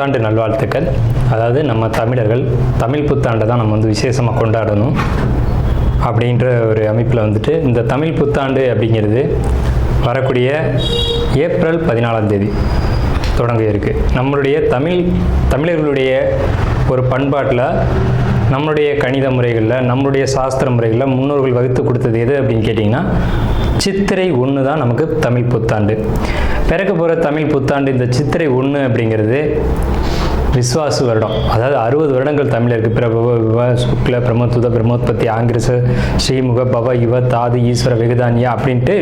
புத்தாண்டு நல்வாழ்த்துக்கள். அதாவது நம்ம தமிழர்கள் தமிழ் புத்தாண்டை தான் நம்ம வந்து விசேஷமாக கொண்டாடணும் அப்படின்ற ஒரு அமைப்பில் வந்துட்டு இந்த தமிழ் புத்தாண்டு அப்படிங்கிறது வரக்கூடிய ஏப்ரல் 14 தொடங்க இருக்குது. நம்மளுடைய தமிழர்களுடைய ஒரு பண்பாட்டில், நம்மளுடைய கணித முறைகளில், நம்மளுடைய சாஸ்திர முறைகளில் முன்னோர்கள் வகுத்து கொடுத்தது எது அப்படின்னு கேட்டிங்கன்னா சித்திரை 1 தான் நமக்கு தமிழ் புத்தாண்டு. பிறக்க போகிற தமிழ் புத்தாண்டு இந்த சித்திரை 1 அப்படிங்கிறது விஸ்வாசு வருடம். அதாவது 60 வருடங்கள் தமிழருக்கு பிரபவ விவ சுக்ல பிரமோத்துத பிரமோத்பத்தி ஆங்கிரச ஸ்ரீமுக பவ யுவ தாது ஈஸ்வர வெகுதானியா அப்படின்ட்டு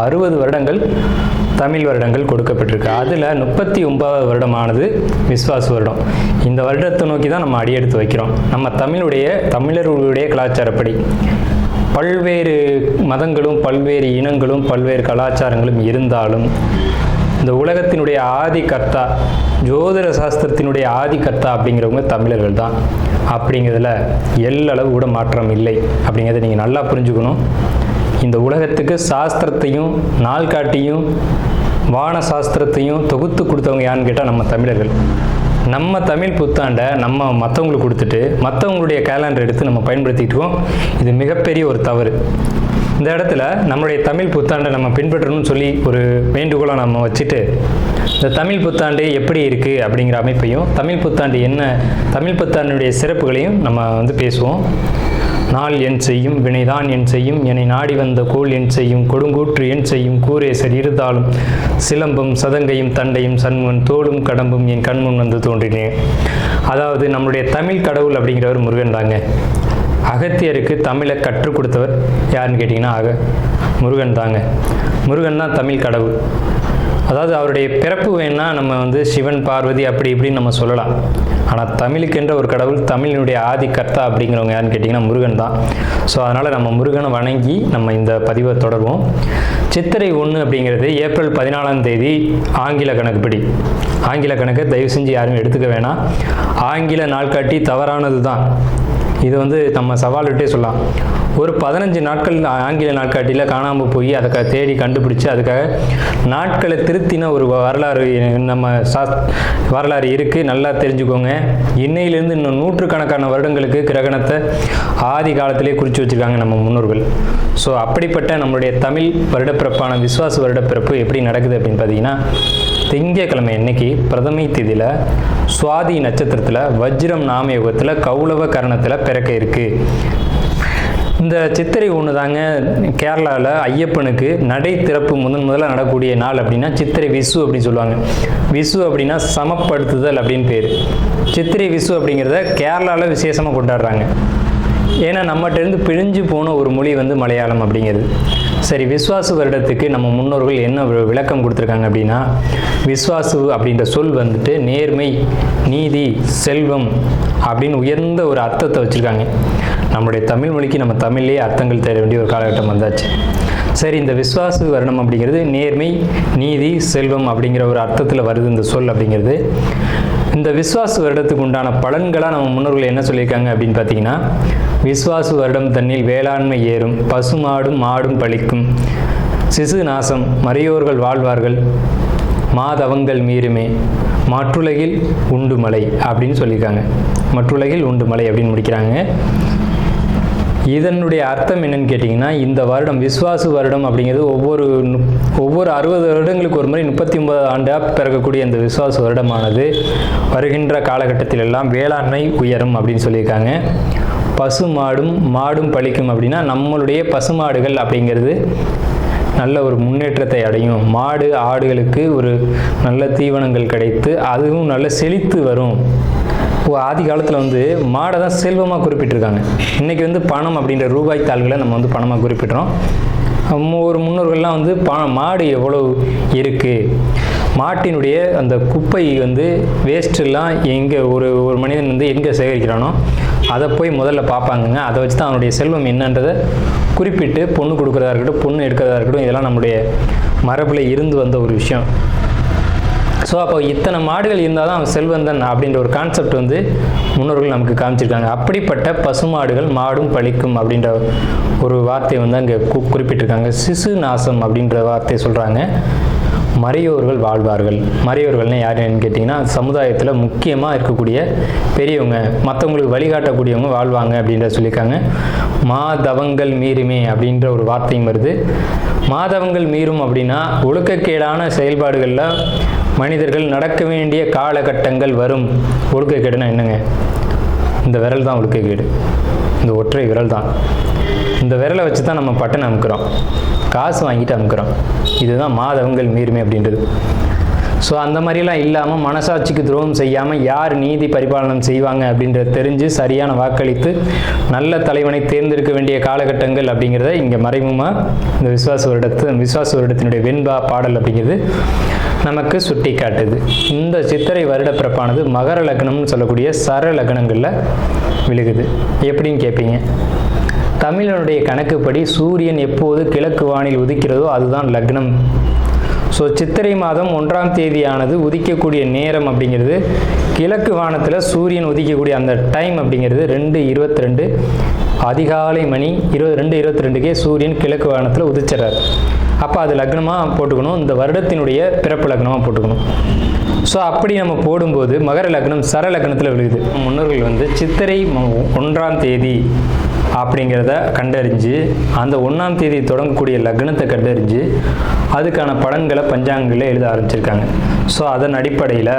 60 வருடங்கள் தமிழ் வருடங்கள் கொடுக்கப்பட்டிருக்கு. அதில் 39வது வருடமானது விஸ்வாசு வருடம். இந்த வருடத்தை நோக்கி தான் நம்ம அடியெடுத்து வைக்கிறோம். நம்ம தமிழர்களுடைய கலாச்சாரப்படி பல்வேறு மதங்களும் பல்வேறு இனங்களும் பல்வேறு கலாச்சாரங்களும் இருந்தாலும் இந்த உலகத்தினுடைய ஆதி கர்த்தா, ஜோதிட சாஸ்திரத்தினுடைய ஆதி கர்த்தா அப்படிங்கிறவங்க தமிழர்கள் தான். அப்படிங்கிறதுல எல்லளவு கூட மாற்றம் இல்லை அப்படிங்கிறத நீங்கள் நல்லா புரிஞ்சுக்கணும். இந்த உலகத்துக்கு சாஸ்திரத்தையும் நாள்காட்டியும் வான சாஸ்திரத்தையும் தொகுத்து கொடுத்தவங்க யாருன்னு கேட்டால் நம்ம தமிழர்கள். நம்ம தமிழ் புத்தாண்டை நம்ம மற்றவங்களுக்கு கொடுத்துட்டு மற்றவங்களுடைய கேலண்டர் எடுத்து நம்ம பயன்படுத்திக்கிட்டு இருக்கோம். இது மிகப்பெரிய ஒரு தவறு. இந்த இடத்துல நம்மளுடைய தமிழ் புத்தாண்டை நம்ம பின்பற்றணும்னு சொல்லி ஒரு வேண்டுகோளை நம்ம வச்சுட்டு இந்த தமிழ் புத்தாண்டு எப்படி இருக்குது அப்படிங்கிற அமைப்பையும், தமிழ் புத்தாண்டு என்ன, தமிழ் புத்தாண்டுடைய சிறப்புகளையும் நம்ம வந்து பேசுவோம். நாள் என் செய்யும் வினைதான் என் செய்யும் என்னை நாடி வந்த கோள் என் செய்யும் கொடுங்கூற்று என் செய்யும் கூரேசர் இருந்தாலும் சிலம்பும் சதங்கையும் தண்டையும் சண்முன் தோளும் கடம்பும் என் கண்முன் வந்து தோன்றினேன். அதாவது நம்மளுடைய தமிழ் கடவுள் அப்படிங்கிறவர் முருகன் தாங்க. அகத்தியருக்கு தமிழை கற்றுக் கொடுத்தவர் யாருன்னு கேட்டிங்கன்னா முருகன் தாங்க. முருகன் தான் தமிழ் கடவுள். அதாவது அவருடைய பிறப்பு வேணால் நம்ம வந்து சிவன் பார்வதி அப்படி இப்படின்னு நம்ம சொல்லலாம். ஆனால் தமிழுக்கென்ற ஒரு கடவுள், தமிழினுடைய ஆதி கர்த்தா அப்படிங்கிறவங்க யாருன்னு கேட்டிங்கன்னா முருகன் தான். ஸோ அதனால் நம்ம முருகனை வணங்கி நம்ம இந்த பதிவை தொடர்வோம். சித்திரை 1 அப்படிங்கிறது ஏப்ரல் 14 ஆங்கில கணக்குப்படி. ஆங்கில கணக்கை தயவு செஞ்சு யாரும் எடுத்துக்க வேணாம். ஆங்கில நாள்காட்டி தவறானது தான். இது வந்து நம்ம சவால்கிட்டே சொல்லலாம். ஒரு 15 நாட்கள் ஆங்கில நாட்காட்டியில் காணாமல் போய் அதை தேடி கண்டுபிடிச்சி அதுக்காக நாட்களை திருத்தின ஒரு வரலாறு நம்ம வரலாறு இருக்குது. நல்லா தெரிஞ்சுக்கோங்க. இன்னையிலேருந்து இன்னும் நூற்றுக்கணக்கான வருடங்களுக்கு கிரகணத்தை ஆதி காலத்திலே குறித்து வச்சுருக்காங்க நம்ம முன்னோர்கள். ஸோ அப்படிப்பட்ட நம்மளுடைய தமிழ் வருடப்பிறப்பான விஸ்வாச வருடப்பிறப்பு எப்படி நடக்குது அப்படின்னு பார்த்தீங்கன்னா, திங்கட்கிழமை அன்னைக்கு பிரதமை திதியில் சுவாதி நட்சத்திரத்தில் வஜ்ரம் நாமயோகத்தில் கௌளவ கரணத்தில் பிறக்க இருக்குது. இந்த சித்திரை 1 தாங்க கேரளாவில் ஐயப்பனுக்கு நடை திறப்பு முதல்ல நடக்கக்கூடிய நாள் அப்படின்னா சித்திரை விசு அப்படின்னு சொல்லுவாங்க. விசு அப்படின்னா சமப்படுத்துதல் அப்படின்னு பேர். சித்திரை விசு அப்படிங்கிறத கேரளாவில் விசேஷமாக கொண்டாடுறாங்க. ஏன்னா நம்மகிட்டேருந்து பிழிஞ்சு போன ஒரு மொழி வந்து மலையாளம் அப்படிங்கிறது. சரி, விஸ்வாசு வருடத்துக்கு நம்ம முன்னோர்கள் என்ன விளக்கம் கொடுத்துருக்காங்க அப்படின்னா, விஸ்வாசு அப்படின்ற சொல் வந்துட்டு நேர்மை, நீதி, செல்வம் அப்படின்னு உயர்ந்த ஒரு அர்த்தத்தை வச்சுருக்காங்க. நம்மளுடைய தமிழ் மொழிக்கு நம்ம தமிழ்லேயே அர்த்தங்கள் தேட வேண்டிய ஒரு காலகட்டம் வந்தாச்சு. சரி, இந்த விஸ்வாசு வருடம் அப்படிங்கிறது நேர்மை, நீதி, செல்வம் அப்படிங்கிற ஒரு அர்த்தத்தில் வருது இந்த சொல் அப்படிங்கிறது. இந்த விஸ்வாசு வருடத்துக்கு உண்டான பலன்களாக நம்ம முன்னோர்கள் என்ன சொல்லியிருக்காங்க அப்படின்னு பார்த்தீங்கன்னா, விஸ்வாசு வருடம் தன்னில் வேளாண்மை ஏறும், பசுமாடும் மாடும் பழிக்கும், சிசு நாசம், மறையோர்கள் வாழ்வார்கள், மாதவங்கள் மீறுமே, மற்றுலகில் உண்டு மலை அப்படின்னு சொல்லியிருக்காங்க. மற்றுலகில் உண்டு மலை அப்படின்னு முடிக்கிறாங்க. இதனுடைய அர்த்தம் என்னன்னு கேட்டிங்கன்னா, இந்த வருடம் விஸ்வாசு வருடம் அப்படிங்கிறது ஒவ்வொரு 60 வருடங்களுக்கு ஒரு முறை 39 ஆண்டாக பிறக்கக்கூடிய இந்த விஸ்வாசு வருடமானது வருகின்ற காலகட்டத்தில் எல்லாம் வேளாண்மை உயரும் அப்படின்னு சொல்லியிருக்காங்க. பசு மாடும் பழிக்கும் அப்படின்னா நம்மளுடைய பசுமாடுகள் அப்படிங்கிறது நல்ல ஒரு முன்னேற்றத்தை அடையும். மாடு ஆடுகளுக்கு ஒரு நல்ல தீவனங்கள் கிடைத்து அதுவும் நல்ல செழித்து வரும். ஆதி காலத்தில் வந்து மாடை தான் செல்வமாக குறிப்பிட்டிருக்காங்க. இன்றைக்கி வந்து பணம் அப்படின்ற ரூபாய் தாள்களை நம்ம வந்து பணமாக குறிப்பிட்றோம். ஒரு முன்னோர்கள்லாம் வந்து மாடு எவ்வளோ இருக்குது, மாட்டினுடைய அந்த குப்பை வந்து வேஸ்ட்டெல்லாம் எங்கே ஒரு மனிதன் வந்து எங்கே சேகரிக்கிறானோ அதை போய் முதல்ல பார்ப்பாங்கங்க. அதை வச்சு தான் அவனுடைய செல்வம் என்னன்றதை குறிப்பிட்டு பொண்ணு கொடுக்குறதா இருக்கட்டும், பொண்ணு எடுக்கிறதா இருக்கட்டும், இதெல்லாம் நம்முடைய மரபில் இருந்து வந்த ஒரு விஷயம். ஸோ அப்போ இத்தனை மாடுகள் இருந்தால் தான் அவன் செல்வந்தன் அப்படின்ற ஒரு கான்செப்ட் வந்து முன்னோர்கள் நமக்கு காமிச்சிருக்காங்க. அப்படிப்பட்ட பசுமாடுகள் மாடும் பழிக்கும் அப்படின்ற ஒரு வார்த்தையை வந்து அங்கே குறிப்பிட்டிருக்காங்க. சிசு நாசம் அப்படின்ற வார்த்தையை சொல்கிறாங்க. மறையோர்கள் வாழ்வார்கள். மறையோர்கள்னு யாருன்னு கேட்டிங்கன்னா சமுதாயத்தில் முக்கியமாக இருக்கக்கூடிய பெரியவங்க, மற்றவங்களுக்கு வழிகாட்டக்கூடியவங்க வாழ்வாங்க அப்படின்ற சொல்லியிருக்காங்க. மாதவங்கள் மீறுமே அப்படின்ற ஒரு வார்த்தையும் வருது. மாதவங்கள் மீறும் அப்படின்னா ஒழுக்கக்கேடான செயல்பாடுகளில் மனிதர்கள் நடக்க வேண்டிய காலகட்டங்கள் வரும். ஒழுக்கக்கேடுனா என்னங்க? இந்த விரல் தான் ஒழுக்கக்கேடு, இந்த ஒற்றை விரல் தான். இந்த விரலை வச்சு தான் நம்ம பட்டன் அமுக்கிறோம், காசு வாங்கிட்டு அமுக்கிறோம். இதுதான் மாதவங்கள் மீறுமே அப்படின்றது. ஸோ அந்த மாதிரிலாம் இல்லாமல் மனசாட்சிக்கு துரோகம் செய்யாமல் யார் நீதி பரிபாலனம் செய்வாங்க அப்படின்றத தெரிஞ்சு சரியான வாக்களித்து நல்ல தலைவனை தேர்ந்தெடுக்க வேண்டிய காலகட்டங்கள் அப்படிங்கிறத இங்கே மறைமுகமாக இந்த விசுவாச வருடத்தினுடைய வெண்பா பாடல் அப்படிங்கிறது நமக்கு சுட்டி காட்டுது. இந்த சித்திரை வருட பிறப்பானது மகர லக்னம்னு சொல்லக்கூடிய சர லக்னங்களில் விழுகுது. எப்படின்னு கேட்பீங்க. தமிழனுடைய கணக்குப்படி சூரியன் எப்போது கிழக்கு வானில் உதிக்கிறதோ அதுதான் லக்னம். ஸோ சித்திரை மாதம் 1ஆம் தேதியானது உதிக்கக்கூடிய நேரம் அப்படிங்கிறது கிழக்கு வானத்தில் சூரியன் உதிக்கக்கூடிய அந்த டைம் அப்படிங்கிறது 2:22 அதிகாலை மணி 2:22க்கே சூரியன் கிழக்கு வானத்தில் உதிச்சிடறாரு. அப்போ அது லக்னமாக போட்டுக்கணும், இந்த வருடத்தினுடைய பிறப்பு லக்னமாக போட்டுக்கணும். ஸோ அப்படி நம்ம போடும்போது மகர லக்னம் சர லக்னத்தில் விழுகுது. முன்னோர்கள் சித்திரை 1ஆம் தேதி அப்படிங்கிறத கண்டறிஞ்சு அந்த 1ஆம் தேதி தொடங்கக்கூடிய லக்னத்தை கண்டறிஞ்சு அதுக்கான பலன்களை பஞ்சாங்கங்களில் எழுத ஆரம்பிச்சிருக்காங்க. ஸோ அதன் அடிப்படையில்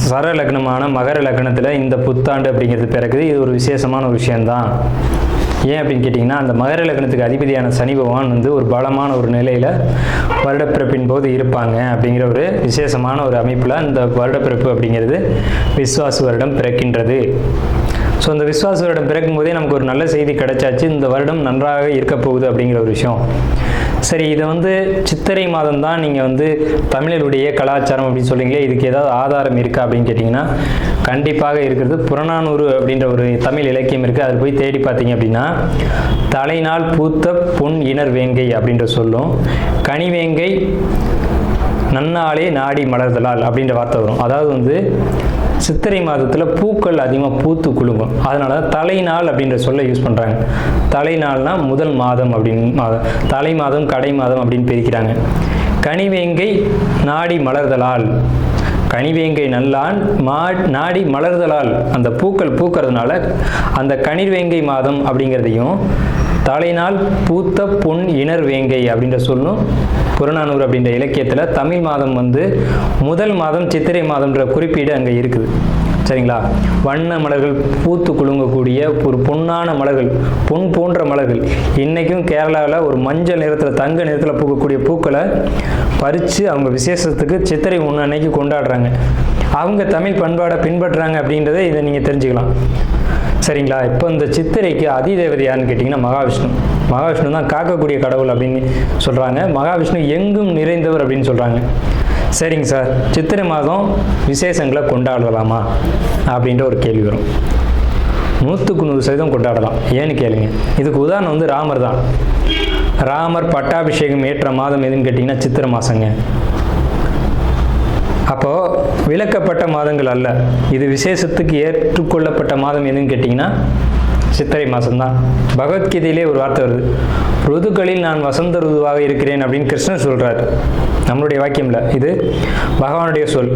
சர லக்னமான மகர லக்னத்தில் இந்த புத்தாண்டு அப்படிங்கிறது பிறகுது. இது ஒரு விசேஷமான ஒரு விஷயந்தான். ஏன் அப்படின்னு கேட்டிங்கன்னா, அந்த மகர லக்னத்துக்கு அதிபதியான சனி பகவான் ஒரு பலமான ஒரு நிலையில் வருடப்பிறப்பின் போது இருப்பாங்க அப்படிங்கிற ஒரு விசேஷமான ஒரு அமைப்பில் இந்த வருடப்பிறப்பு அப்படிங்கிறது விஸ்வாச வருடம் பிறக்கின்றது. ஸோ இந்த விஸ்வாச வருடம் பிறக்கும் போதே நமக்கு ஒரு நல்ல செய்தி கிடைச்சாச்சு, இந்த வருடம் நன்றாக இருக்க போகுது அப்படிங்கிற ஒரு விஷயம். சரி, இதை சித்திரை மாதம் தான் நீங்கள் தமிழருடைய கலாச்சாரம் அப்படின்னு சொல்கிறீங்களே, இதுக்கு ஏதாவது ஆதாரம் இருக்கா அப்படின்னு கேட்டிங்கன்னா கண்டிப்பாக இருக்கிறது. புறநானூறு அப்படின்ற ஒரு தமிழ் இலக்கியம் இருக்குது. அதில் போய் தேடி பார்த்தீங்க அப்படின்னா தலைநாள் பூத்த பொன் இணர் வேங்கை அப்படின்ற சொல்லும், கனிவேங்கை நன்னாளே நாடி மலர்தலால் அப்படின்ற வார்த்தை வரும். அதாவது சித்திரை மாதத்தில் பூக்கள் அதிகமாக பூத்து குலுங்கும். அதனால தலைநாள் அப்படின்ற சொல்ல யூஸ் பண்ணுறாங்க. தலைநாள்னா முதல் மாதம் அப்படின்னு தலை மாதம் கடை மாதம் அப்படின்னு பிரிக்கிறாங்க. கனிவேங்கை நாடி மலர்தலால், கனிவேங்கை நல்லான் நாடி மலர்தலால், அந்த பூக்கள் பூக்கிறதுனால அந்த கனிவேங்கை மாதம் அப்படிங்கிறதையும் தலைநாள் பூத்த பொன் இணர் வேங்கை அப்படின்ற சொல்லும் புறநானூறு அப்படின்ற இலக்கியத்தில் தமிழ் மாதம் முதல் மாதம் சித்திரை மாதம்ன்ற குறிப்பீடு அங்கே இருக்குது. சரிங்களா? வண்ண மலர்கள் பூத்து குலுங்கக்கூடிய ஒரு பொன்னான மலர்கள், பொன் போன்ற மலர்கள். இன்றைக்கும் கேரளாவில் ஒரு மஞ்சள் நிறத்தில் தங்க நிறத்தில் பூக்கக்கூடிய பூக்களை பறித்து அவங்க விசேஷத்துக்கு சித்திரை 1 அன்னைக்கு கொண்டாடுறாங்க. அவங்க தமிழ் பண்பாடை பின்பற்றுறாங்க அப்படின்றத இதை நீங்கள் தெரிஞ்சுக்கலாம். சரிங்களா? இப்போ இந்த சித்திரைக்கு அதிதேவதை யாருன்னு கேட்டிங்கன்னா மகாவிஷ்ணு. மகாவிஷ்ணு தான் காக்கக்கூடிய கடவுள் அப்படின்னு சொல்கிறாங்க. மகாவிஷ்ணு எங்கும் நிறைந்தவர் அப்படின்னு சொல்கிறாங்க. சரிங்க சார், சித்திரை மாதம் விசேஷங்களை கொண்டாடலாமா அப்படின்ற ஒரு கேள்வி வரும். 100% கொண்டாடலாம். ஏன்னு கேளுங்க. இதுக்கு உதாரணம் ராமர் தான். ராமர் பட்டாபிஷேகம் ஏற்ற மாதம் எதுன்னு கேட்டிங்கன்னா சித்திரை மாதங்க. அப்போது விலக்கப்பட்ட மாதங்கள் அல்ல, இது விசேஷத்துக்கு ஏற்றுக்கொள்ளப்பட்ட மாதம் எதுன்னு கேட்டிங்கன்னா சித்திரை மாதம்தான். பகவத்கீதையிலே ஒரு வார்த்தை வருது, ருதுக்களில் நான் வசந்த ருதுவாக இருக்கிறேன் அப்படின்னு கிருஷ்ணன் சொல்கிறார். நம்மளுடைய வாக்கியம்ல, இது பகவானுடைய சொல்.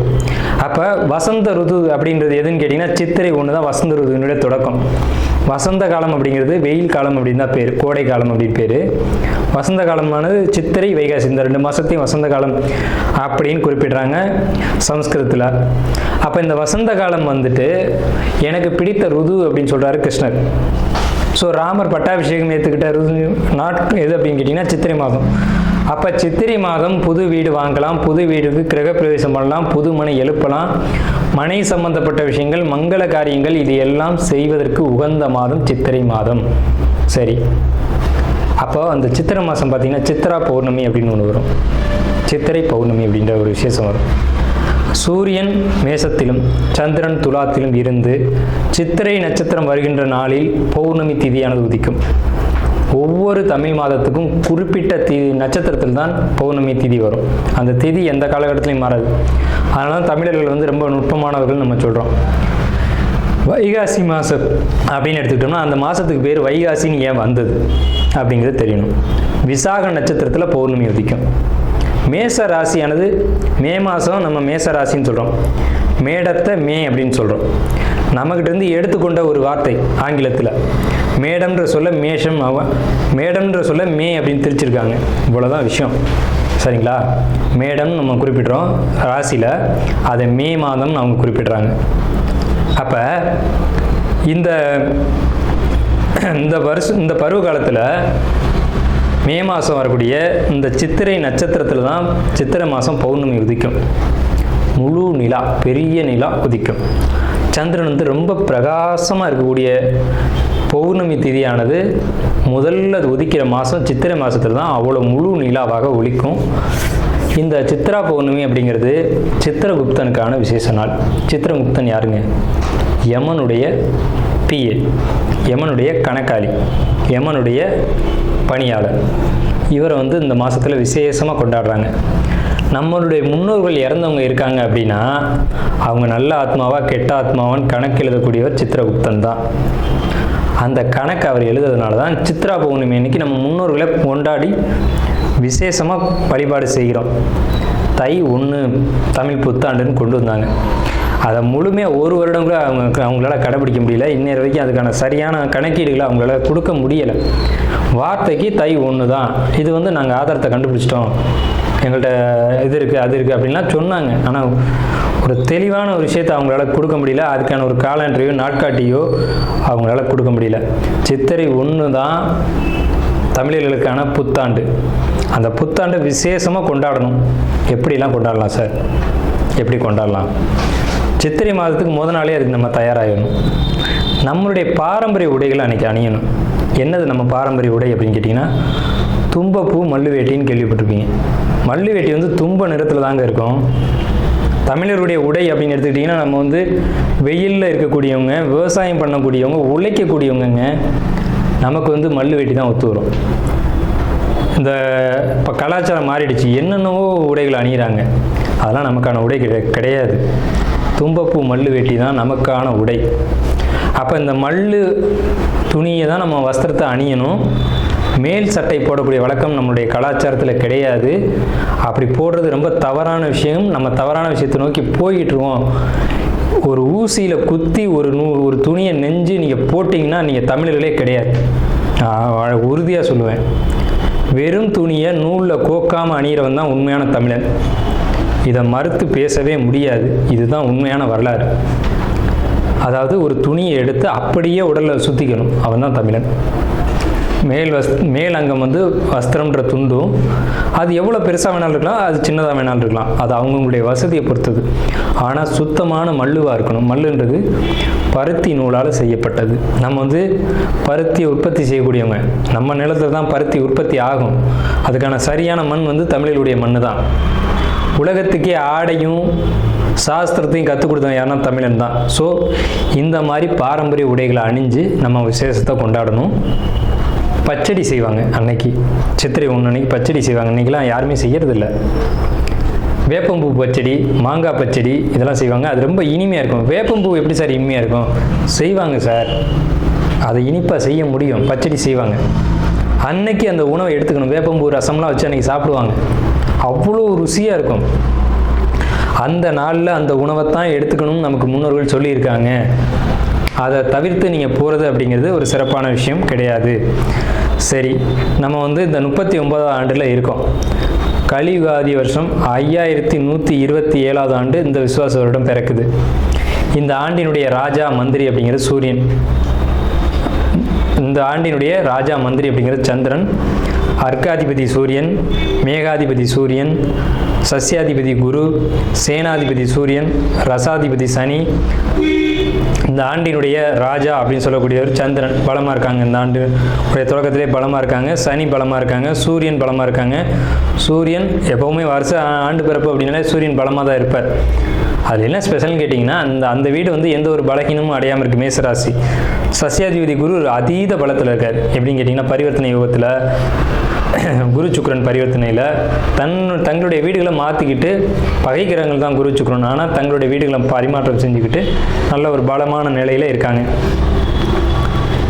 அப்போ வசந்த ருது அப்படின்றது எதுன்னு கேட்டிங்கன்னா சித்திரை 1 தான் வசந்த ருதுனுடைய தொடக்கம். வசந்த காலம் அப்படிங்கிறது வெயில் காலம் அப்படின்னு தான் பேர், கோடை காலம் அப்படின்னு பேர். வசந்த காலமானது சித்திரை வைகாசி, இந்த 2 மாதத்தையும் வசந்த காலம் அப்படின்னு குறிப்பிடுறாங்க சமஸ்கிருதத்தில். அப்போ இந்த வசந்த காலம் எனக்கு பிடித்த ருது அப்படின்னு சொல்கிறாரு கிருஷ்ணர். ஸோ ராமர் பட்டாபிஷேகம் ஏற்றுக்கிட்ட ருது எது அப்படின்னு கேட்டிங்கன்னா சித்திரை மாதம். அப்போ சித்திரை மாதம் புது வீடு வாங்கலாம், புது வீடுக்கு கிரகப்பிரவேசம் பண்ணலாம், புது மனை எழுப்பலாம், மனை சம்பந்தப்பட்ட விஷயங்கள், மங்கள காரியங்கள் இது எல்லாம் செய்வதற்கு உகந்த மாதம் சித்திரை மாதம். சரி, அப்போ அந்த சித்திரை மாதம் பார்த்திங்கன்னா சித்ரா பௌர்ணமி அப்படின்னு ஒன்று வரும். சித்திரை பௌர்ணமி அப்படின்ற ஒரு விசேஷம் வரும். சூரியன் மேசத்திலும் சந்திரன் துலாத்திலும் இருந்து சித்திரை நட்சத்திரம் வருகின்ற நாளில் பௌர்ணமி திதியானது உதிக்கும். ஒவ்வொரு தமிழ் மாதத்துக்கும் குறிப்பிட்ட நட்சத்திரத்தில் தான் பௌர்ணமி திதி வரும். அந்த திதி எந்த காலகட்டத்திலையும் மாறாது. அதனால தமிழர்கள் ரொம்ப நுட்பமானவர்கள் நம்ம சொல்கிறோம். வைகாசி மாதம் அப்படின்னு எடுத்துக்கிட்டோம்னா அந்த மாதத்துக்கு பேர் வைகாசின்னு ஏன் வந்தது அப்படிங்கிறது தெரியணும். விசாக நட்சத்திரத்தில் பௌர்ணமி உதிக்கும். மேச ராசியானது மே மாதம் நம்ம மேச ராசின்னு சொல்கிறோம், மேடத்தை மே அப்படின்னு சொல்கிறோம். நம்மக்கிட்டேருந்து எடுத்துக்கொண்ட ஒரு வார்த்தை ஆங்கிலத்தில். மேடம்ன்ற சொல்ல மேஷம், மேடம்ன்ற சொல்ல மே அப்படின்னு திரிச்சிருக்காங்க. இவ்வளோதான் விஷயம், சரிங்களா? மேடம் நம்ம குறிப்பிட்றோம் ராசியில், அதை மே மாதம் அவங்க குறிப்பிட்றாங்க. அப்போ இந்த பருவ காலத்தில் மே மாதம் வரக்கூடிய இந்த சித்திரை நட்சத்திரத்தில் தான் சித்திரை மாதம் பௌர்ணமி உதிக்கும். முழு நிலா, பெரிய நிலா உதிக்கும். சந்திரன் வந்து ரொம்ப பிரகாசமாக இருக்கக்கூடிய பௌர்ணமி திதியானது முதல்ல உதிக்கிற மாதம் சித்திரை மாதத்தில் தான் அவ்வளோ முழு நிலாவாக ஒலிக்கும். இந்த சித்ரா பௌர்ணமி அப்படிங்கிறது சித்திரகுப்தனுக்கான விசேஷ நாள். சித்திரகுப்தன் யாருங்க? யமனுடைய பிஏ, யமனுடைய கணக்காளி, யமனுடைய பணியாளர். இவரை வந்து இந்த மாதத்தில் விசேஷமாக கொண்டாடுறாங்க. நம்மளுடைய முன்னோர்கள் இறந்தவங்க இருக்காங்க அப்படின்னா அவங்க நல்ல ஆத்மாவா கெட்ட ஆத்மாவான்னு கணக்கு எழுதக்கூடியவர் சித்திரகுப்தன் தான். அந்த கணக்கு அவர் எழுதுறதுனால தான் சித்ரா பௌர்ணமி அன்னைக்கு நம்ம முன்னோர்களை கொண்டாடி விசேஷமாக வழிபாடு செய்கிறோம். தை 1 தமிழ் புத்தாண்டுன்னு கொண்டு வந்தாங்க. அதை முழுமையாக ஒரு வருடம் கூட அவங்களால கடைபிடிக்க முடியல. இன்னொரு வரைக்கும் அதுக்கான சரியான கணக்கீடுகளை அவங்களால கொடுக்க முடியலை. வார்த்தைக்கு தை 1 தான், இது வந்து நாங்கள் ஆதாரத்தை கண்டுபிடிச்சிட்டோம், எங்கள்கிட்ட இது இருக்குது அது இருக்குது அப்படின்லாம் சொன்னாங்க. ஆனால் ஒரு தெளிவான ஒரு விஷயத்தை அவங்களால கொடுக்க முடியல. அதுக்கான ஒரு காலண்டரையோ நாட்காட்டியோ அவங்களால கொடுக்க முடியல. சித்திரை 1 தான் தமிழர்களுக்கான புத்தாண்டு. அந்த புத்தாண்டை விசேஷமாக கொண்டாடணும். எப்படிலாம் கொண்டாடலாம் சார்? எப்படி கொண்டாடலாம்? சித்திரை மாதத்துக்கு முத நாளே அதுக்கு நம்ம தயாராகணும். நம்மளுடைய பாரம்பரிய உடைகளை அன்றைக்கி அணியணும். என்னது நம்ம பாரம்பரிய உடை அப்படின்னு கேட்டிங்கன்னா, தும்பப்பூ மல்லு வேட்டின்னு கேள்விப்பட்டிருப்பீங்க. மல்லு வேட்டி வந்து தும்ப நிறத்தில் தாங்க இருக்கும். தமிழருடைய உடை அப்படின்னு எடுத்துக்கிட்டிங்கன்னா, நம்ம வந்து வெயிலில் இருக்கக்கூடியவங்க, விவசாயம் பண்ணக்கூடியவங்க, உழைக்கக்கூடியவங்க, நமக்கு வந்து மல்லு வேட்டி தான் ஒத்து வரும். இந்த இப்போ கலாச்சாரம் மாறிடுச்சு, என்னென்னவோ உடைகள் அணிகிறாங்க. அதெல்லாம் நமக்கான உடை கிடையாது. தும்பப்பூ மல்லு வேட்டி தான் நமக்கான உடை. அப்போ இந்த மல்லு துணியை தான் நம்ம வஸ்திரத்தை அணியணும். மேல் சட்டை போடக்கூடிய வழக்கம் நம்மளுடைய கலாச்சாரத்தில் கிடையாது. அப்படி போடுறது ரொம்ப தவறான விஷயம். நம்ம தவறான விஷயத்தை நோக்கி போய்கிட்டுருவோம். ஒரு ஊசியில் குத்தி ஒரு துணியை நெஞ்சு நீங்கள் போட்டிங்கன்னா நீங்கள் தமிழர்களே கிடையாது. உறுதியாக சொல்லுவேன். வெறும் துணியை நூலில் கோக்காமல் அணிகிறவன் தான் உண்மையான தமிழன். இதை மறுத்து பேசவே முடியாது. இதுதான் உண்மையான வரலாறு. அதாவது ஒரு துணியை எடுத்து அப்படியே உடலில் சுற்றிக்கணும், அவன் தான் தமிழன். மேல் அங்கம் வந்து வஸ்திரம்ன்ற துண்டும், அது எவ்வளோ பெருசாக வேணாலும் இருக்கலாம், அது சின்னதாக வேணாலும் இருக்கலாம். அது அவங்களுடைய வசதியை பொறுத்தது. ஆனால் சுத்தமான மல்லுவாக இருக்கணும். மல்லுன்றது பருத்தி நூலால் செய்யப்பட்டது. நம்ம வந்து பருத்தியை உற்பத்தி செய்யக்கூடியவங்க. நம்ம நிலத்தில் தான் பருத்தி உற்பத்தி ஆகும். அதுக்கான சரியான மண் வந்து தமிழர்களுடைய மண் தான். உலகத்துக்கே ஆடையும் சாஸ்திரத்தையும் கற்றுக் கொடுத்தவங்க யாருன்னா தமிழன் தான். ஸோ இந்த மாதிரி பாரம்பரிய உடைகளை அணிஞ்சு நம்ம விசேஷத்தை கொண்டாடணும். பச்சடி செய்வாங்க அன்னைக்கு, சித்திரை 1 அன்னைக்கு பச்சடி செய்வாங்க. இன்றைக்கெலாம் யாருமே செய்யறதில்ல. வேப்பம்பூ பச்சடி, மாங்காய் பச்சடி இதெல்லாம் செய்வாங்க. அது ரொம்ப இனிமையாக இருக்கும். வேப்பம்பூ எப்படி சார் இனிமையாக இருக்கும்? செய்வாங்க சார், அதை இனிப்பாக செய்ய முடியும். பச்சடி செய்வாங்க. அன்னைக்கு அந்த உணவை எடுத்துக்கணும். வேப்பம்பூ ரசம்லாம் வச்சு அன்றைக்கி சாப்பிடுவாங்க. அவ்வளோ ருசியாக இருக்கும். அந்த நாளில் அந்த உணவை தான் எடுத்துக்கணும்னு நமக்கு முன்னோர்கள் சொல்லியிருக்காங்க. அதை தவிர்த்து நீங்கள் போகிறது அப்படிங்கிறது ஒரு சிறப்பான விஷயம் கிடையாது. சரி, நம்ம வந்து இந்த 39ஆவது ஆண்டில் இருக்கோம். கலியுகாதி வருஷம் 5127ஆவது ஆண்டு இந்த விசுவாச வருடம் பிறக்குது. இந்த ஆண்டினுடைய ராஜா மந்திரி அப்படிங்கிறது சூரியன். இந்த ஆண்டினுடைய ராஜா மந்திரி அப்படிங்கிறது சந்திரன். அர்க்காதிபதி சூரியன், மேகாதிபதி சூரியன், சஸ்யாதிபதி குரு, சேனாதிபதி சூரியன், ரசாதிபதி சனி. இந்த ஆண்டினுடைய ராஜா அப்படின்னு சொல்லக்கூடியவர் சந்திரன் பலமாக இருக்காங்க. இந்த ஆண்டு தொடக்கத்திலே பலமாக இருக்காங்க. சனி பலமாக இருக்காங்க. சூரியன் பலமாக இருக்காங்க. சூரியன் எப்போவுமே வருஷ ஆண்டு பிறப்பு அப்படின்னாலே சூரியன் பலமாக தான் இருப்பார். அது என்ன ஸ்பெஷல்னு கேட்டிங்கன்னா, அந்த வீடு வந்து எந்த ஒரு பலகீனமும் அடையாமல் இருக்குது. மேசராசி. சஸ்யாதிபதி குரு அதீத பலத்தில் இருக்கார். எப்படின்னு கேட்டிங்கன்னா, பரிவர்த்தனை யோகத்தில் குரு சுக்கிரன் பரிவர்த்தனையில் தங்களுடைய வீடுகளை மாற்றிக்கிட்டு, பகைக்கிறவங்கள் தான் குரு சுக்கிரன், ஆனால் தங்களுடைய வீடுகளை பரிமாற்றம் செஞ்சுக்கிட்டு நல்ல ஒரு பலமான நிலையில் இருக்காங்க.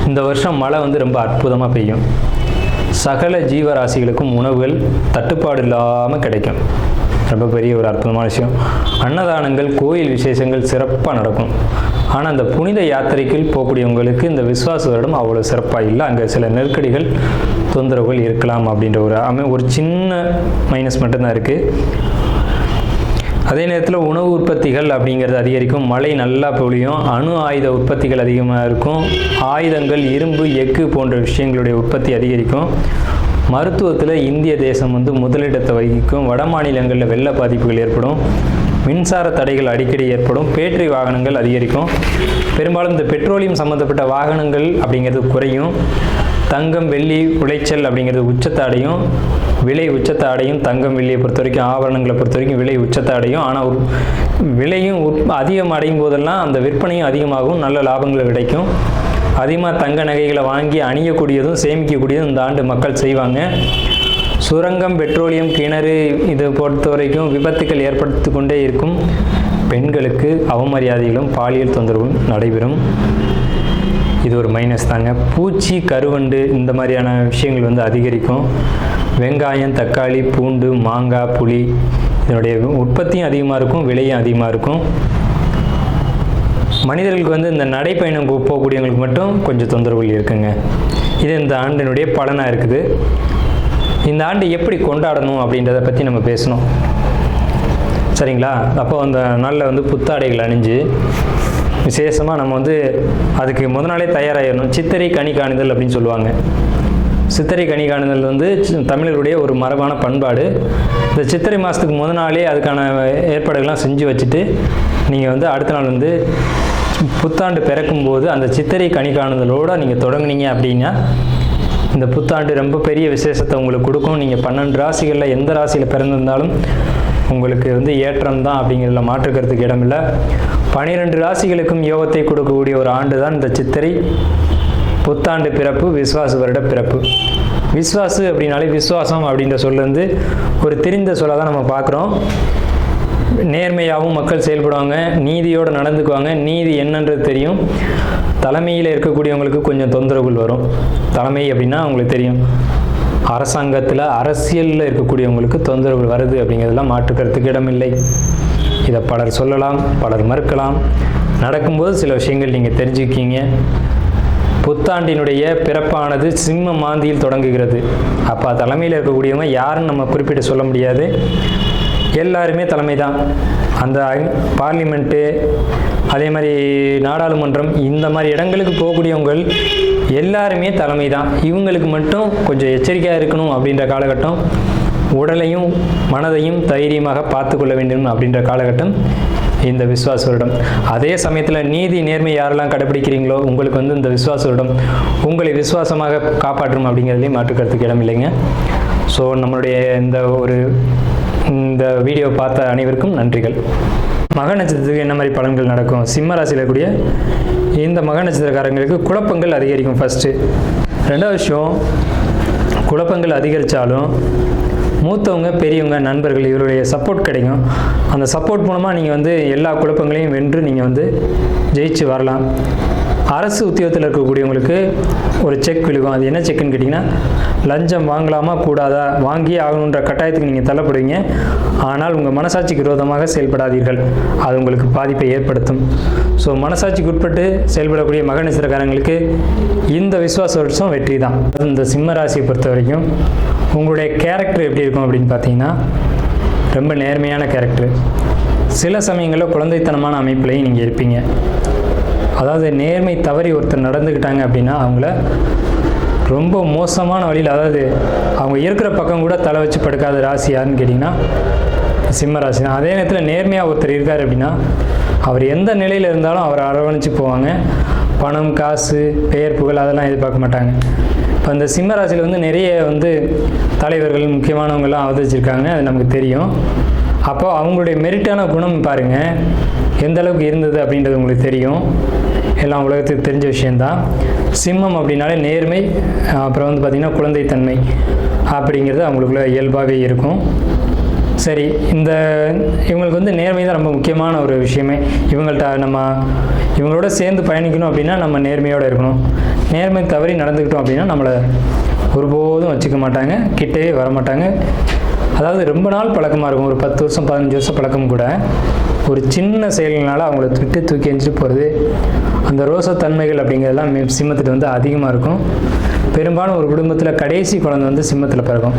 இந்த வருஷம் மழை வந்து ரொம்ப அற்புதமாக பெய்யும். சகல ஜீவராசிகளுக்கும் உணவுகள் தட்டுப்பாடு இல்லாமல் கிடைக்கும். ரொம்ப பெரிய ஒரு அற்புதமான விஷயம். அன்னதானங்கள், கோயில் விசேஷங்கள் சிறப்பாக நடக்கும். ஆனால் அந்த புனித யாத்திரைக்குள் போகக்கூடியவங்களுக்கு இந்த விஸ்வாச வருடம் அவ்வளோ சிறப்பாக இல்லை. அங்கே சில நெருக்கடிகள், தொந்தரவுகள் இருக்கலாம் அப்படின்ற ஒரு சின்ன மைனஸ் மட்டும்தான் இருக்குது. அதே நேரத்தில் உணவு உற்பத்திகள் அப்படிங்கிறது அதிகரிக்கும். மழை நல்லா பொழியும். அணு ஆயுத உற்பத்திகள் அதிகமாக இருக்கும். ஆயுதங்கள், இரும்பு, எஃகு போன்ற விஷயங்களுடைய உற்பத்தி அதிகரிக்கும். மருத்துவத்தில் இந்திய தேசம் முதலிடத்தை வகிக்கும். வட மாநிலங்களில் வெள்ள பாதிப்புகள் ஏற்படும். மின்சார தடைகள் அடிக்கடி ஏற்படும். பேட்டரி வாகனங்கள் அதிகரிக்கும். பெரும்பாலும் இந்த பெட்ரோலியம் சம்மந்தப்பட்ட வாகனங்கள் அப்படிங்கிறது குறையும். தங்கம், வெள்ளி உளைச்சல் அப்படிங்கிறது உச்சத்தை அடையும். விலை உச்சத்தை அடையும். தங்கம், வெள்ளியை பொறுத்த வரைக்கும், ஆபரணங்களை பொறுத்த வரைக்கும் விலை உச்சத்தை அடையும். ஆனால் விலையும் அதிகம் அடையும் போதெல்லாம் அந்த விற்பனையும் அதிகமாகும். நல்ல லாபங்கள் கிடைக்கும். அதிகமாக தங்க நகைகளை வாங்கி அணியக்கூடியதும் சேமிக்கக்கூடியதும் இந்த ஆண்டு மக்கள் செய்வாங்க. சுரங்கம், பெட்ரோலியம், கிணறு இதை பொறுத்த வரைக்கும் விபத்துக்கள் ஏற்படுத்தி கொண்டே இருக்கும். பெண்களுக்கு அவமரியாதைகளும் பாலியல் தொந்தரவும் நடைபெறும். இது ஒரு மைனஸ் தாங்க. பூச்சி, கருவண்டு இந்த மாதிரியான விஷயங்கள் அதிகரிக்கும். வெங்காயம், தக்காளி, பூண்டு, மாங்காய், புளி இதனுடைய உற்பத்தியும் அதிகமாக இருக்கும். விலையும் அதிகமாக இருக்கும். மனிதர்களுக்கு இந்த நடைப்பயணம் போகக்கூடியவங்களுக்கு மட்டும் கொஞ்சம் தொந்தரவுகள் இருக்குங்க. இது இந்த ஆண்டினுடைய பலனாக இருக்குது. இந்த ஆண்டு எப்படி கொண்டாடணும் அப்படின்றத பற்றி நம்ம பேசணும், சரிங்களா? அப்போ அந்த நாளில் புத்தாடைகள் அணிஞ்சு விசேஷமாக நம்ம அதுக்கு முத நாளே தயாராகிடணும். சித்திரை கனி காணுதல் அப்படின்னு சொல்லுவாங்க. சித்திரை கனி காணுதல் தமிழர்களுடைய ஒரு மரபான பண்பாடு. இந்த சித்திரை மாதத்துக்கு முத நாளே அதுக்கான ஏற்பாடுகள்லாம் செஞ்சு வச்சுட்டு நீங்கள் அடுத்த நாள் புத்தாண்டு பிறக்கும்போது அந்த சித்திரை கனி காணுதலோடு நீங்கள் தொடங்குனீங்க அப்படின்னா இந்த புத்தாண்டு ரொம்ப பெரிய விசேஷத்தை உங்களுக்கு கொடுக்கும். நீங்கள் 12 ராசிகளில் எந்த ராசியில் பிறந்திருந்தாலும் உங்களுக்கு ஏற்றம் தான் அப்படிங்கிறதுல மாற்றுக்கிறதுக்கு இடமில்லை. 12 ராசிகளுக்கும் யோகத்தை கொடுக்கக்கூடிய ஒரு ஆண்டு தான் இந்த சித்திரை புத்தாண்டு பிறப்பு, விஸ்வாச வருட பிறப்பு. விஸ்வாசு அப்படின்னாலே விஸ்வாசம் அப்படின்ற சொல்ல ஒரு தெரிந்த சொல்ல தான் நம்ம பார்க்குறோம். நேர்மையாகவும் மக்கள் செயல்படுவாங்க, நீதியோடு நடந்துக்குவாங்க. நீதி என்னன்றது தெரியும். தலைமையில் இருக்கக்கூடியவங்களுக்கு கொஞ்சம் தொந்தரவுகள் வரும். தலைமை அப்படின்னா உங்களுக்கு தெரியும், அரசாங்கத்தில் அரசியலில் இருக்கக்கூடியவங்களுக்கு தொந்தரவுகள் வருது அப்படிங்கிறதெல்லாம் மாற்றுக்கிறதுக்கு இடமில்லை. இதை பலர் சொல்லலாம், பலர் மறுக்கலாம். நடக்கும்போது சில விஷயங்கள் நீங்கள் தெரிஞ்சுக்கிங்க. புத்தாண்டினுடைய பிறப்பானது சிம்ம மாந்தியில் தொடங்குகிறது. அப்போ தலைமையில் இருக்கக்கூடியவங்க யாருன்னு நம்ம குறிப்பிட்டு சொல்ல முடியாது. எல்லாருமே தலைமை தான். அந்த பார்லிமெண்ட்டு, அதே மாதிரி நாடாளுமன்றம், இந்த மாதிரி இடங்களுக்கு போகக்கூடியவங்க எல்லாருமே தலைமை தான். இவங்களுக்கு மட்டும் கொஞ்சம் எச்சரிக்கையாக இருக்கணும் அப்படின்ற காலகட்டம். உடலையும் மனதையும் தைரியமாக பார்த்து கொள்ள வேண்டும் அப்படின்ற காலகட்டம் இந்த விஸ்வாச வருடம். அதே சமயத்தில் நீதி, நேர்மை யாரெல்லாம் கடைபிடிக்கிறீங்களோ உங்களுக்கு இந்த விஸ்வாச வருடம் உங்களை விசுவாசமாக காப்பாற்றும் அப்படிங்கிறதுலையும் மாற்றுக்கிறதுக்கு இடம் இல்லைங்க. ஸோ நம்மளுடைய இந்த வீடியோ பார்த்த அனைவருக்கும் நன்றிகள். மக நட்சத்திரத்துக்கு என்ன மாதிரி பலன்கள் நடக்கும்? சிம்ம ராசியில் இருக்கக்கூடிய இந்த மக நட்சத்திரக்காரங்களுக்கு குழப்பங்கள் அதிகரிக்கும். ஃபஸ்ட்டு. ரெண்டாவது விஷயம், குழப்பங்கள் அதிகரித்தாலும் மூத்தவங்க, பெரியவங்க, நண்பர்கள் இவருடைய சப்போர்ட் கிடைக்கும். அந்த சப்போர்ட் மூலமாக நீங்கள் எல்லா குழப்பங்களையும் வென்று நீங்கள் ஜெயிச்சு வரலாம். அரசு உத்தியோகத்தில் இருக்கக்கூடியவங்களுக்கு ஒரு செக் விழுகும். அது என்ன செக்குன்னு கேட்டிங்கன்னா, லஞ்சம் வாங்கலாமா கூடாதா, வாங்கியே ஆகணுன்ற கட்டாயத்துக்கு நீங்கள் தள்ளப்படுவீங்க. ஆனால் உங்கள் மனசாட்சிக்கு விரோதமாக செயல்படாதீர்கள், அது உங்களுக்கு பாதிப்பை ஏற்படுத்தும். ஸோ மனசாட்சிக்கு உட்பட்டு செயல்படக்கூடிய மக நட்சத்திரக்காரங்களுக்கு இந்த விஸ்வாச வருஷம் வெற்றி தான். இந்த சிம்ம ராசியை பொறுத்த வரைக்கும் உங்களுடைய கேரக்டர் எப்படி இருக்கும் அப்படின்னு பார்த்தீங்கன்னா, ரொம்ப நேர்மையான கேரக்டர். சில சமயங்களில் குழந்தைத்தனமான அமைப்புலையும் நீங்கள் இருப்பீங்க. அதாவது நேர்மை தவறி ஒருத்தர் நடந்துக்கிட்டாங்க அப்படின்னா அவங்கள ரொம்ப மோசமான வழியில், அதாவது அவங்க இருக்கிற பக்கம் கூட தலை வச்சு படுக்காத ராசி யாருன்னு கேட்டிங்கன்னா சிம்ம ராசி தான். அதே நேரத்தில் நேர்மையாக ஒருத்தர் இருக்கார் அப்படின்னா அவர் எந்த நிலையில் இருந்தாலும் அவரை அரவணைச்சு போவாங்க. பணம், காசு, பெயர், புகழ் அதெல்லாம் எதிர்பார்க்க மாட்டாங்க. இப்போ இந்த சிம்ம ராசியில் நிறைய தலைவர்கள், முக்கியமானவங்கள்லாம் அவதரிச்சிருக்காங்க, அது நமக்கு தெரியும். அப்போ அவங்களுடைய மெரிட்டான குணம் பாருங்கள் எந்த அளவுக்கு இருந்தது அப்படின்றது உங்களுக்கு தெரியும். எல்லாம் உலகத்துக்கு தெரிஞ்ச விஷயந்தான். சிம்மம் அப்படின்னாலே நேர்மை, அப்புறம் பார்த்திங்கன்னா குழந்தைத்தன்மை அப்படிங்கிறது அவங்களுக்குள்ள இயல்பாகவே இருக்கும். சரி, இவங்களுக்கு நேர்மை தான் ரொம்ப முக்கியமான ஒரு விஷயமே. இவங்களோட சேர்ந்து பயணிக்கணும் அப்படின்னா நம்ம நேர்மையோடு இருக்கணும். நேர்மை தவறி நடந்துக்கிட்டோம் அப்படின்னா நம்மளை ஒருபோதும் வச்சுக்க மாட்டாங்க, கிட்டே வரமாட்டாங்க. அதாவது ரொம்ப நாள் பழக்கமாக இருக்கும், ஒரு 10 வருஷம் 15 வருஷம் பழக்கம் கூட ஒரு சின்ன செயல்னால அவங்கள விட்டு தூக்கி எஞ்சிட்டு போகிறது, அந்த ரோசத்தன்மைகள் அப்படிங்கிறதெல்லாம் சிம்மத்துட்டு வந்து அதிகமாக இருக்கும். பெரும்பாலும் ஒரு குடும்பத்தில் கடைசி குழந்தை வந்து சிம்மத்தில் பிறக்கும்.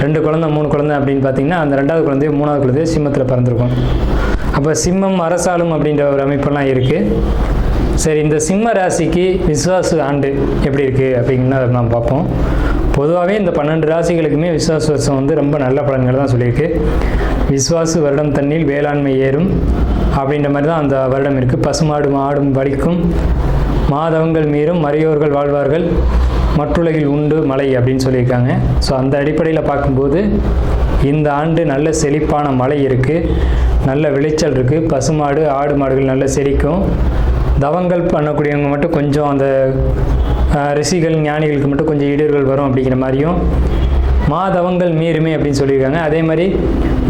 2 குழந்தை 3 குழந்தை அப்படின்னு பார்த்தீங்கன்னா அந்த 2வது குழந்தையோ 3வது குழந்தையோ சிம்மத்தில் பிறந்திருக்கும். அப்போ சிம்மம் அரசாலும் அப்படின்ற ஒரு அமைப்பெல்லாம் இருக்குது. சரி, இந்த சிம்ம ராசிக்கு விஸ்வாசு ஆண்டு எப்படி இருக்குது அப்படின்னா நம்ம பார்ப்போம். பொதுவாகவே இந்த 12 ராசிகளுக்குமே விஸ்வாச வருஷம் வந்து ரொம்ப நல்ல பலன்கள் தான் சொல்லியிருக்கு. விஸ்வாசு வருடம் தண்ணில் வேளாண்மை ஏறும் அப்படின்ற மாதிரி தான் அந்த வருடம் இருக்குது. பசுமாடு ஆடும் வலிக்கும், மாதவங்கள் மீறும், மறையோர்கள் வாழ்வார்கள், மற்றுலகில் உண்டு மழை அப்படின்னு சொல்லியிருக்காங்க. ஸோ அந்த அடிப்படையில் பார்க்கும்போது இந்த ஆண்டு நல்ல செழிப்பான மழை இருக்குது, நல்ல விளைச்சல் இருக்குது. பசுமாடு ஆடு மாடுகள் நல்ல செழிக்கும். தவங்கள் பண்ணக்கூடியவங்க மட்டும் கொஞ்சம் அந்த ரிஷிகள் ஞானிகளுக்கு மட்டும் கொஞ்சம் இடர்கள் வரும் அப்படிங்கிற மாதிரியும், மாதவங்கள் மீறுமே அப்படின்னு சொல்லியிருக்காங்க. அதே மாதிரி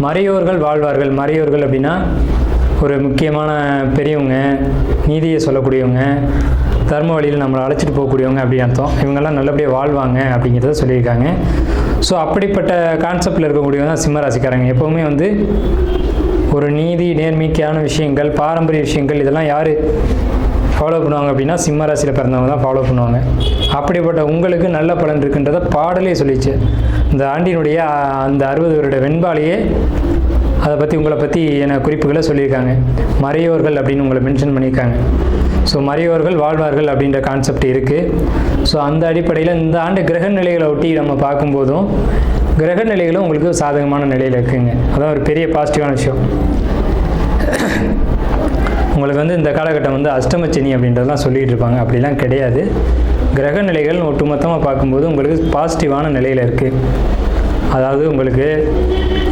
மறையோர்கள் வாழ்வார்கள். மறையோர்கள் அப்படின்னா ஒரு முக்கியமான பெரியவங்க, நீதியை சொல்லக்கூடியவங்க, தர்ம வழியில் நம்மளை அழைச்சிட்டு போகக்கூடியவங்க அப்படின்னு அர்த்தம். இவங்கெல்லாம் நல்லபடியாக வாழ்வாங்க அப்படிங்கிறத சொல்லியிருக்காங்க. ஸோ அப்படிப்பட்ட கான்செப்டில் இருக்கக்கூடியவங்க தான் சிம்மராசிக்காரங்க. எப்போவுமே வந்து ஒரு நீதி நேர்மைக்கான விஷயங்கள், பாரம்பரிய விஷயங்கள், இதெல்லாம் யார் ஃபாலோ பண்ணுவாங்க அப்படின்னா சிம்ம ராசியில் பிறந்தவங்க தான் ஃபாலோ பண்ணுவாங்க. அப்படிப்பட்ட உங்களுக்கு நல்ல பலன் இருக்குன்றதை பாடலே சொல்லிச்சு. இந்த ஆண்டினுடைய அந்த 60 வருட வெண்பாலையே அதை பற்றி உங்களை பற்றி என்ன குறிப்புகளை சொல்லியிருக்காங்க. மறையோர்கள் அப்படின்னு உங்களை மென்ஷன் பண்ணியிருக்காங்க. ஸோ மறையோர்கள் வாழ்வார்கள் அப்படின்ற கான்செப்ட் இருக்குது. ஸோ அந்த அடிப்படையில் இந்த ஆண்டு கிரக நிலைகளை ஒட்டி நம்ம பார்க்கும்போதும் கிரக நிலைகளும் உங்களுக்கு சாதகமான நிலையில் இருக்குங்க. அதான் ஒரு பெரிய பாசிட்டிவான விஷயம். உங்களுக்கு வந்து இந்த காலகட்டம் வந்து அஷ்டமச்சனி அப்படின்றதெல்லாம் சொல்லிகிட்டு இருப்பாங்க. அப்படிலாம் கிடையாது. கிரக நிலைகள் ஒட்டுமொத்தமாக பார்க்கும்போது உங்களுக்கு பாசிட்டிவான நிலையில் இருக்குது. அதாவது உங்களுக்கு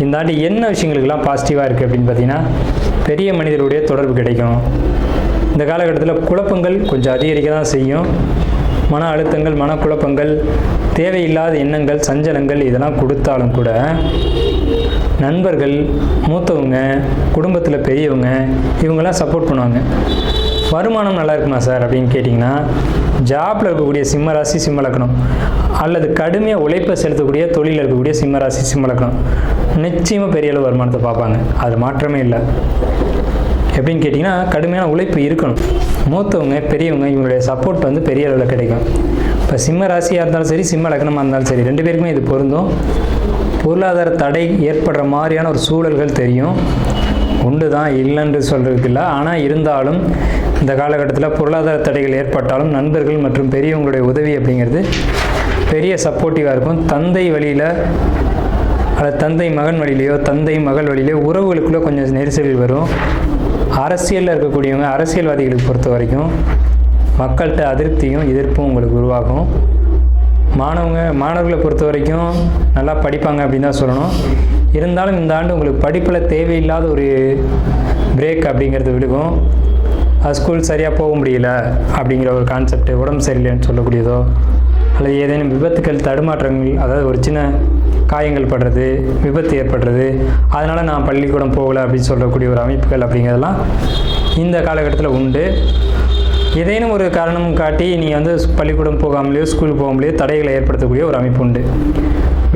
இந்த ஆண்டு என்ன விஷயங்களுக்கெல்லாம் பாசிட்டிவாக இருக்குது அப்படின்னு பார்த்தீங்கன்னா, பெரிய மனிதருடைய தொடர்பு கிடைக்கும். இந்த காலகட்டத்தில் குழப்பங்கள் கொஞ்சம் அதிகரிக்க தான் செய்யும். மன அழுத்தங்கள், மனக்குழப்பங்கள், தேவையில்லாத எண்ணங்கள், சஞ்சலங்கள் இதெல்லாம் கொடுத்தாலும் கூட நண்பர்கள், மூத்தவங்க, குடும்பத்தில் பெரியவங்க இவங்கெல்லாம் சப்போர்ட் பண்ணுவாங்க. வருமானம் நல்லா இருக்குமா சார் அப்படின்னு கேட்டிங்கன்னா, ஜாப்பில் இருக்கக்கூடிய சிம்ம ராசி சிம்ம லக்னம் அல்லது கடுமையாக உழைப்பை செலுத்தக்கூடிய தொழிலில் இருக்கக்கூடிய சிம்ம ராசி சிம்ம லக்னம் நிச்சயமாக பெரிய அளவு வருமானத்தை பார்ப்பாங்க. அது மாற்றமே இல்லை. எப்படின்னு கேட்டிங்கன்னா, கடுமையான உழைப்பு இருக்கணும். மூத்தவங்க பெரியவங்க இவங்களுடைய சப்போர்ட் வந்து பெரிய அளவில் கிடைக்கும். இப்போ சிம்ம ராசியாக இருந்தாலும் சரி, சிம்ம லக்னமாக இருந்தாலும் சரி, 2 பேருக்குமே இது பொருந்தும். பொருளாதார தடை ஏற்படுற மாதிரியான ஒரு சூழல்கள் தெரியும். உண்டு தான், இல்லைன்னு சொல்கிறதுக்கு இல்லை. ஆனால் இருந்தாலும் இந்த காலகட்டத்தில் பொருளாதார தடைகள் ஏற்பட்டாலும் நண்பர்கள் மற்றும் பெரியவங்களுடைய உதவி அப்படிங்கிறது பெரிய சப்போர்ட்டிவாக இருக்கும். தந்தை வழியில் அல்லது தந்தை மகன் வழியிலையோ தந்தை மகள் வழியிலையோ உறவுகளுக்குள்ளே கொஞ்சம் நெரிசல்கள் வரும். அரசியலில் இருக்கக்கூடியவங்க, அரசியல்வாதிகளுக்கு பொறுத்த வரைக்கும் மக்கள்கிட்ட அதிருப்தியும் எதிர்ப்பும் உங்களுக்கு உருவாகும். மாணவர்களை பொறுத்த வரைக்கும் நல்லா படிப்பாங்க அப்படின்னு தான் சொல்லணும். இருந்தாலும் இந்த ஆண்டு உங்களுக்கு படிப்பில் தேவையில்லாத ஒரு பிரேக் அப்படிங்கிறது விழுகும். அது ஸ்கூல் சரியாக போக முடியல அப்படிங்கிற ஒரு கான்செப்ட், உடம்பு சரியில்லைன்னு சொல்லக்கூடியதோ அல்லது ஏதேனும் விபத்துக்கள், தடுமாற்றங்கள், அதாவது ஒரு சின்ன காயங்கள் படுறது, விபத்து ஏற்படுறது, அதனால் நான் பள்ளிக்கூடம் போகலை அப்படின்னு சொல்லக்கூடிய ஒரு அமைப்புகள் அப்படிங்கிறதெல்லாம் இந்த காலகட்டத்தில் உண்டு. ஏதேனும் ஒரு காரணம் காட்டி நீங்கள் வந்து பள்ளிக்கூடம் போகாமலேயோ ஸ்கூலுக்கு போகாமலேயோ தடைகளை ஏற்படுத்தக்கூடிய ஒரு அமைப்பு உண்டு.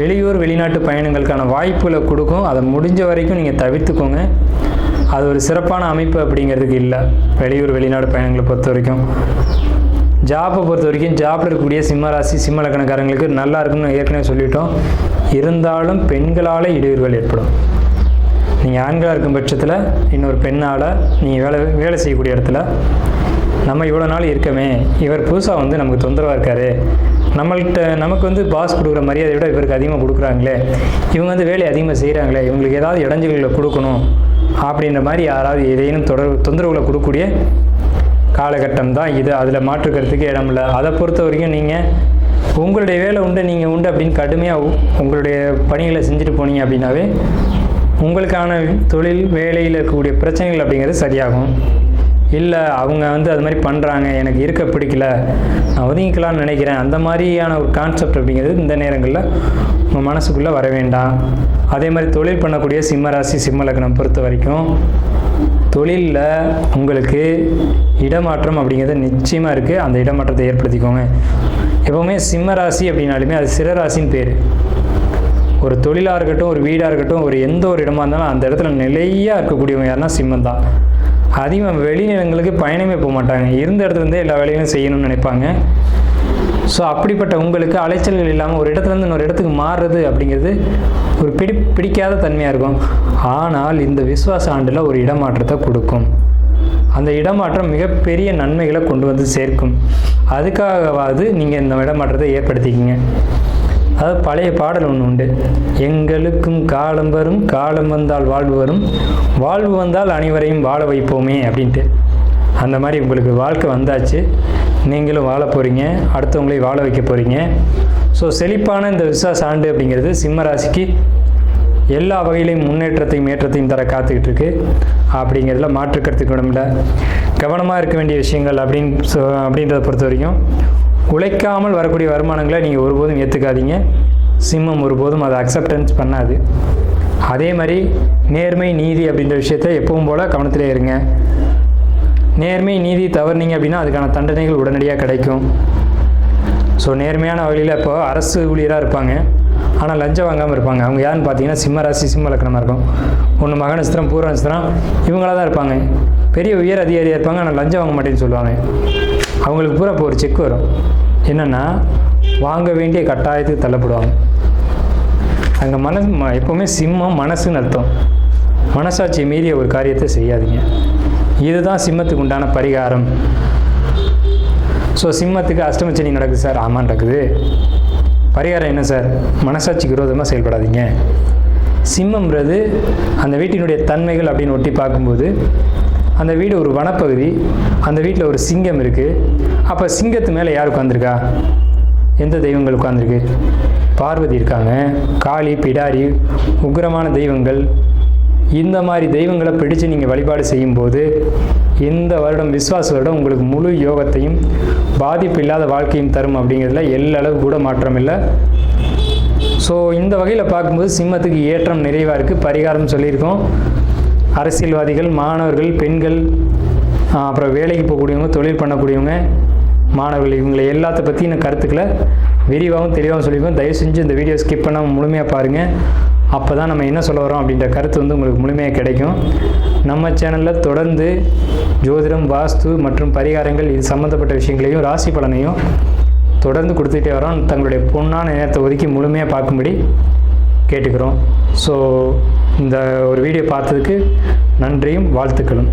வெளியூர் வெளிநாட்டு பயணங்களுக்கான வாய்ப்புகளை கொடுக்கும். அதை முடிஞ்ச வரைக்கும் நீங்கள் தவிர்த்துக்கோங்க. அது ஒரு சிறப்பான அமைப்பு அப்படிங்கிறதுக்கு இல்லை. வெளியூர் வெளிநாடு பயணங்களை பொறுத்த வரைக்கும், ஜாப்பை பொறுத்த வரைக்கும் ஜாப்பில் இருக்கக்கூடிய சிம்ம ராசி சிம்ம லக்னக்காரங்களுக்கு நல்லா இருக்குன்னு ஏற்கனவே சொல்லிட்டோம். இருந்தாலும் பெண்களால் இடையூறுகள் ஏற்படும். நீங்கள் ஆண்களாக இருக்கும் பட்சத்தில் இன்னொரு பெண்ணால் நீங்கள் வேலை செய்யக்கூடிய இடத்துல நம்ம இவ்வளோ நாள் இருக்கமே, இவர் புதுசாக வந்து நமக்கு தொந்தரவாக இருக்கார், நமக்கு வந்து பாஸ் கொடுக்குற மரியாதை விட இவருக்கு அதிகமாக கொடுக்குறாங்களே, இவங்க வந்து வேலையை அதிகமாக செய்கிறாங்களே, இவங்களுக்கு ஏதாவது இடைஞ்சல்களை கொடுக்கணும் அப்படின்ற மாதிரி யாராவது ஏதேனும் தொந்தரவுகளை கொடுக்கக்கூடிய காலகட்டம் தான் இது. அதில் மாற்றுக்கிறதுக்கு இடம் இல்லை. அதை பொறுத்த வரைக்கும் நீங்கள் உங்களுடைய வேலை உண்டு, நீங்கள் உண்டு அப்படின்னு கடுமையாக உங்களுடைய பணிகளை செஞ்சுட்டு போனீங்க அப்படின்னாவே உங்களுக்கான தொழில் வேலையில் இருக்கக்கூடிய பிரச்சனைகள் அப்படிங்கிறது சரியாகும். இல்லை அவங்க வந்து அது மாதிரி பண்ணுறாங்க, எனக்கு இருக்க பிடிக்கல, நான் ஒதுங்கிக்கலாம்னு நினைக்கிறேன், அந்த மாதிரியான ஒரு கான்செப்ட் அப்படிங்கிறது இந்த நேரங்களில் உங்கள் மனசுக்குள்ளே வர வேண்டாம். அதே மாதிரி தொழில் பண்ணக்கூடிய சிம்ம ராசி சிம்ம லக்னம் பொறுத்த வரைக்கும் தொழிலில் உங்களுக்கு இடமாற்றம் அப்படிங்கிறது நிச்சயமாக இருக்குது. அந்த இடமாற்றத்தை ஏற்படுத்திக்கோங்க. எப்போவுமே சிம்ம ராசி அப்படின்னாலுமே அது சிறராசின்னு பேர். ஒரு தொழிலாக இருக்கட்டும், ஒரு வீடாக இருக்கட்டும், ஒரு எந்த ஒரு இடமா இருந்தாலும் அந்த இடத்துல நிலையாக இருக்கக்கூடியவங்க யாருன்னா சிம்மம் தான். அதிகம் வெளிநிலங்களுக்கு பயணமே போக மாட்டாங்க, இருந்த இடத்துலேருந்தே எல்லா வேலைகளும் செய்யணும்னு நினைப்பாங்க. ஸோ அப்படிப்பட்ட உங்களுக்கு அலைச்சல்கள் இல்லாமல் ஒரு இடத்துலேருந்து இன்னொரு இடத்துக்கு மாறுறது அப்படிங்கிறது ஒரு பிடிக்காத தன்மையாக இருக்கும். ஆனால் இந்த விசுவாச ஆண்டில் ஒரு இடமாற்றத்தை கொடுக்கும். அந்த இடமாற்றம் மிகப்பெரிய நன்மைகளை கொண்டு வந்து சேர்க்கும். அதுக்காகவாவது நீங்கள் இந்த இடமாற்றத்தை ஏற்படுத்திக்கிங்க. அதாவது பழைய பாடல் ஒன்று உண்டு, எங்களுக்கும் காலம் வரும், காலம் வந்தால் வாழ்வு வரும், வாழ்வு வந்தால் அனைவரையும் வாழ வைப்போமே அப்படின்ட்டு. அந்த மாதிரி உங்களுக்கு வாழ்க்கை வந்தாச்சு, நீங்களும் வாழ போகிறீங்க, அடுத்தவங்களையும் வாழ வைக்க போகிறீங்க. ஸோ செழிப்பான இந்த விசுவாச ஆண்டு அப்படிங்கிறது சிம்ம ராசிக்கு எல்லா வகையிலையும் முன்னேற்றத்தையும் ஏற்றத்தையும் தர காத்துக்கிட்டு இருக்கு. அப்படிங்கிறதுல மாற்றுக்கிறதுக்கு இடமில்ல. கவனமாக இருக்க வேண்டிய விஷயங்கள் அப்படின்றத பொறுத்த வரைக்கும், உழைக்காமல் வரக்கூடிய வருமானங்களை நீங்கள் ஒருபோதும் ஏற்றுக்காதீங்க. சிம்மம் ஒருபோதும் அதை அக்செப்டன்ஸ் பண்ணாது. அதே மாதிரி நேர்மை நீதி அப்படின்ற விஷயத்தை எப்பவும் போல் கவனத்திலே இருங்க. நேர்மை நீதி தவறுனீங்க அப்படின்னா அதுக்கான தண்டனைகள் உடனடியாக கிடைக்கும். ஸோ நேர்மையான வகையில் இப்போ அரசு ஊழியராக இருப்பாங்க, ஆனால் லஞ்சம் வாங்காமல் இருப்பாங்க. அவங்க யாருன்னு பார்த்தீங்கன்னா சிம்ம ராசி சிம்ம லக்னமாக இருக்கும். ஒன்று மக நட்சத்திரம் பூர நட்சத்திரம் இவங்களாக தான் இருப்பாங்க. பெரிய உயர் அதிகாரியாக இருப்பாங்க, ஆனால் லஞ்சம் வாங்க மாட்டேன்னு சொல்லுவாங்க. அவங்களுக்கு பூரா இப்போ ஒரு செக் வரும், என்னென்னா வாங்க வேண்டிய கட்டாயத்துக்கு தள்ளப்படுவாங்க. அங்கே எப்போவுமே சிம்மம் மனசுன்னு அர்த்தம். மனசாட்சியை மீறிய ஒரு காரியத்தை செய்யாதீங்க. இதுதான் சிம்மத்துக்கு உண்டான பரிகாரம். ஸோ சிம்மத்துக்கு அஷ்டமச்சனி நடக்குது சார். ஆமாம் நடக்குது. பரிகாரம் என்ன சார்? மனசாட்சிக்கு விரோதமாக செயல்படாதீங்க. சிம்மம்ன்றது அந்த வீட்டினுடைய தன்மைகள் அப்படின்னு ஒட்டி பார்க்கும்போது, அந்த வீடு ஒரு வனப்பகுதி, அந்த வீட்டில் ஒரு சிங்கம் இருக்குது. அப்போ சிங்கத்து மேலே யார் உட்காந்துருக்கா? எந்த தெய்வங்கள் உட்காந்துருக்கு? பார்வதி இருக்காங்க, காளி, பிடாரி, உக்கிரமான தெய்வங்கள். இந்த மாதிரி தெய்வங்களை பிடிச்சு நீங்கள் வழிபாடு செய்யும்போது இந்த வருடம் விஸ்வாச வருடம் உங்களுக்கு முழு யோகத்தையும் பாதிப்பு இல்லாத வாழ்க்கையும் தரும். அப்படிங்கிறதுல எல்லளவு கூட மாற்றம் இல்லை. ஸோ இந்த வகையில் பார்க்கும்போது சிம்மத்துக்கு ஏற்றம் நிறைவாக இருக்குது. பரிகாரம் சொல்லியிருக்கோம். அரசியல்வாதிகள், மாணவர்கள், பெண்கள், அப்புறம் வேலைக்கு போகக்கூடியவங்க, தொழில் பண்ணக்கூடியவங்க, மாணவர்கள், இவங்களை எல்லாத்த பற்றின கருத்துக்களை விரிவாகவும் தெளிவாகவும் சொல்லியிருக்கோம். தயவு செஞ்சு இந்த வீடியோ ஸ்கிப் பண்ணாமல் முழுமையாக பாருங்கள். அப்போ தான் நம்ம என்ன சொல்ல வரோம் அப்படின்ற கருத்து உங்களுக்கு முழுமையாக கிடைக்கும். நம்ம சேனலில் தொடர்ந்து ஜோதிடம், வாஸ்து மற்றும் பரிகாரங்கள் இது சம்மந்தப்பட்ட விஷயங்களையும் ராசி பலனையும் தொடர்ந்து கொடுத்துட்டே வரோம். தங்களுடைய பொன்னான நேரத்தை ஒதுக்கி முழுமையாக பார்க்கும்படி கேட்டுக்கிறோம். ஸோ இந்த ஒரு வீடியோ பார்த்ததுக்கு நன்றியும் வாழ்த்துக்களும்.